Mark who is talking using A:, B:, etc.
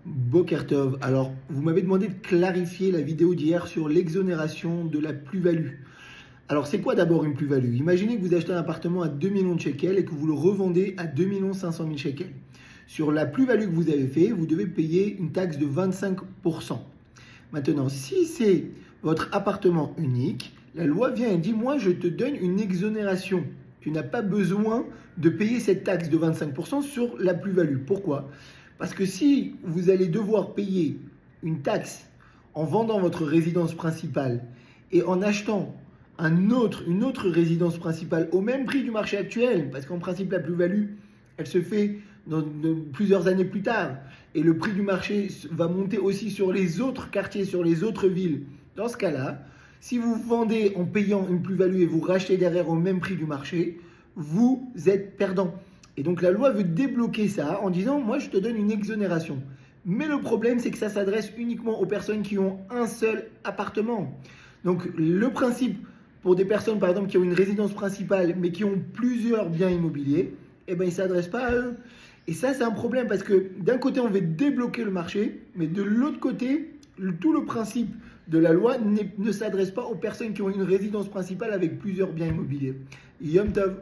A: Boker Tov. Alors, vous m'avez demandé de clarifier la vidéo d'hier sur l'exonération de la plus-value. Alors, c'est quoi d'abord une plus-value? Imaginez que vous achetez un appartement à 2 millions de shekels et que vous le revendez à 2 500 000 shekels. Sur la plus-value que vous avez fait, vous devez payer une taxe de 25%. Maintenant, si c'est votre appartement unique, la loi vient et dit, moi, je te donne une exonération. Tu n'as pas besoin de payer cette taxe de 25% sur la plus-value. Pourquoi? Parce que si vous allez devoir payer une taxe en vendant votre résidence principale et en achetant une autre résidence principale au même prix du marché actuel, parce qu'en principe la plus-value, elle se fait plusieurs années plus tard, et le prix du marché va monter aussi sur les autres quartiers, sur les autres villes. Dans ce cas-là, si vous vendez en payant une plus-value et vous rachetez derrière au même prix du marché, vous êtes perdant. Et donc la loi veut débloquer ça en disant, moi je te donne une exonération. Mais le problème, c'est que ça s'adresse uniquement aux personnes qui ont un seul appartement. Donc le principe pour des personnes, par exemple, qui ont une résidence principale, mais qui ont plusieurs biens immobiliers, eh ben, il ne s'adresse pas à eux. Et ça, c'est un problème parce que d'un côté, on veut débloquer le marché, mais de l'autre côté, tout le principe de la loi ne s'adresse pas aux personnes qui ont une résidence principale avec plusieurs biens immobiliers. Yom Tov.